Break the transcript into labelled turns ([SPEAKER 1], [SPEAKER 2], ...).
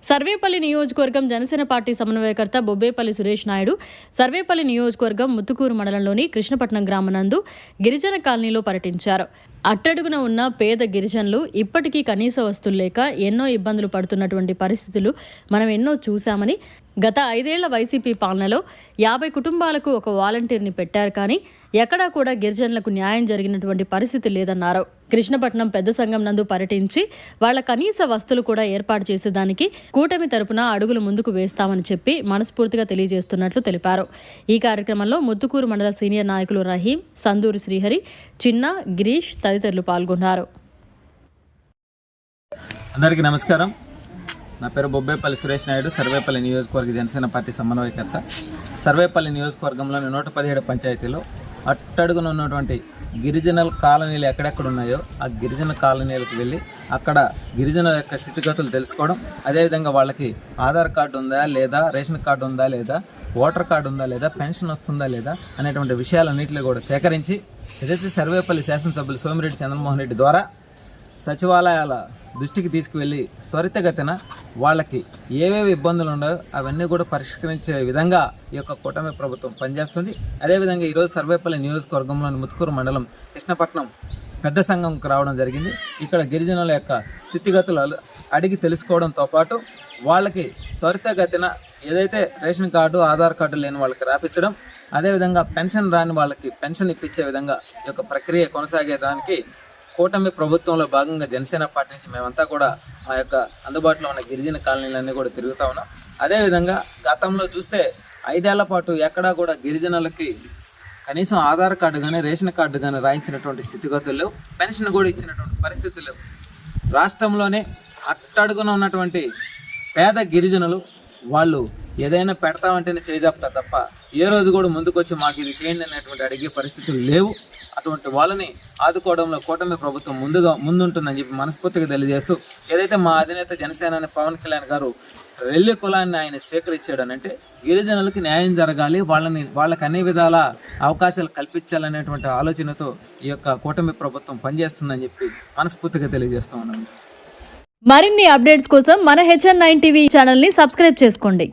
[SPEAKER 1] సర్వేపల్లి నియోజకవర్గం జనసేన పార్టీ సమన్వయకర్త బొబ్బేపల్లి సురేష్ నాయుడు సర్వేపల్లి నియోజకవర్గం ముత్తుకూరు మండలంలోని కృష్ణపట్నం గ్రామనందు గిరిజన కాలనీలో పర్యటించారు. అట్టడుగున ఉన్న పేద గిరిజనులు ఇప్పటికీ కనీస వస్తువులు లేక ఎన్నో ఇబ్బందులు పడుతున్నటువంటి పరిస్థితులు మనం ఎన్నో చూశామని, గత 5 ఏళ్ల వైసీపీ పాలనలో 50 కుటుంబాలకు ఒక వాలంటీర్ని పెట్టారు, కానీ ఎక్కడా కూడా గిరిజనులకు న్యాయం జరిగినటువంటి పరిస్థితి లేదన్నారు. కృష్ణపట్నం పెద్ద సంఘం నందు పర్యటించి వాళ్ల కనీస వస్తువులు కూడా ఏర్పాటు చేసేదానికి కూటమి తరపున అడుగులు ముందుకు వేస్తామని చెప్పి మనస్ఫూర్తిగా తెలియజేస్తున్నట్లు తెలిపారు. ఈ కార్యక్రమంలో ముత్తుకూరు మండల సీనియర్ నాయకులు రహీం, సందూరి శ్రీహరి, చిన్న, గిరీష్ తదితరులు పాల్గొన్నారు.
[SPEAKER 2] అందరికీ నమస్కారం. నా పేరు బొబ్బేపల్లి సురేష్ నాయుడు, సర్వేపల్లి నియోజకవర్గ జనసేన పార్టీ సమన్వయకర్త. సర్వేపల్లి నియోజకవర్గంలోని 117 పంచాయతీలో అట్టడుగున ఉన్నటువంటి గిరిజన కాలనీలు ఎక్కడెక్కడ ఉన్నాయో ఆ గిరిజన కాలనీలకు వెళ్ళి అక్కడ గిరిజనుల యొక్క స్థితిగతులు తెలుసుకోవడం, అదేవిధంగా వాళ్ళకి ఆధార్ కార్డు ఉందా లేదా, రేషన్ కార్డు ఉందా లేదా, ఓటర్ కార్డు ఉందా లేదా, పెన్షన్ వస్తుందా లేదా అనేటువంటి విషయాలన్నింటినీ కూడా సేకరించి ఏదైతే సర్వేపల్లి శాసనసభ్యులు సోమిరెడ్డి చంద్రమోహన్ రెడ్డి ద్వారా సచివాలయాల దృష్టికి తీసుకువెళ్ళి త్వరితగతిన వాళ్ళకి ఏవేవి ఇబ్బందులు ఉన్నాయో అవన్నీ కూడా పరిష్కరించే విధంగా ఈ యొక్క కూటమి ప్రభుత్వం పనిచేస్తుంది. అదేవిధంగా ఈరోజు సర్వేపల్లి నియోజకవర్గంలోని ముత్తుకూరు మండలం కృష్ణపట్నం పెద్ద సంఘంకి రావడం జరిగింది. ఇక్కడ గిరిజనుల యొక్క స్థితిగతులు అడిగి తెలుసుకోవడంతో పాటు వాళ్ళకి త్వరితగతిన ఏదైతే రేషన్ కార్డు, ఆధార్ కార్డు లేని వాళ్ళకి రాపించడం, అదేవిధంగా పెన్షన్ రాని వాళ్ళకి పెన్షన్ ఇప్పించే విధంగా ఈ యొక్క ప్రక్రియ కొనసాగేదానికి కూటమి ప్రభుత్వంలో భాగంగా జనసేన పార్టీ నుంచి మేమంతా కూడా మా యొక్క అందుబాటులో ఉన్న గిరిజన కాలనీలన్నీ కూడా తిరుగుతూ ఉన్నాం. అదేవిధంగా గతంలో చూస్తే 5 ఏళ్ల పాటు ఎక్కడా కూడా గిరిజనులకి కనీసం ఆధార్ కార్డు కానీ, రేషన్ కార్డు కానీ రాయించినటువంటి స్థితిగతులు లేవు, పెన్షన్ కూడా ఇచ్చినటువంటి పరిస్థితులు లేవు. రాష్ట్రంలోనే అట్టడుగున ఉన్నటువంటి పేద గిరిజనులు వాళ్ళు ఏదైనా పెడతామంటేనే చేజాపుతారు తప్ప ఏ రోజు కూడా ముందుకొచ్చి మాకు ఇది చేయండి అనేటువంటి అడిగే పరిస్థితులు లేవు. అటువంటి వాళ్ళని ఆదుకోవడంలో కూటమి ప్రభుత్వం ముందుంటుందని చెప్పి మనస్ఫూర్తిగా తెలియజేస్తూ, ఏదైతే మా అధినేత జనసేన పవన్ కళ్యాణ్ గారు రెల్లి కులాన్ని ఆయన స్వీకరించాడనంటే గిరిజనులకి న్యాయం జరగాలి, వాళ్ళకి అన్ని విధాల అవకాశాలు కల్పించాలనేటువంటి ఆలోచనతో ఈ యొక్క కూటమి ప్రభుత్వం పనిచేస్తుందని చెప్పి మనస్ఫూర్తిగా తెలియజేస్తూ ఉన్నాను.
[SPEAKER 1] మరిన్ని అప్డేట్స్ కోసం మన HN9 టీవీ ఛానల్ని సబ్స్క్రైబ్ చేసుకోండి.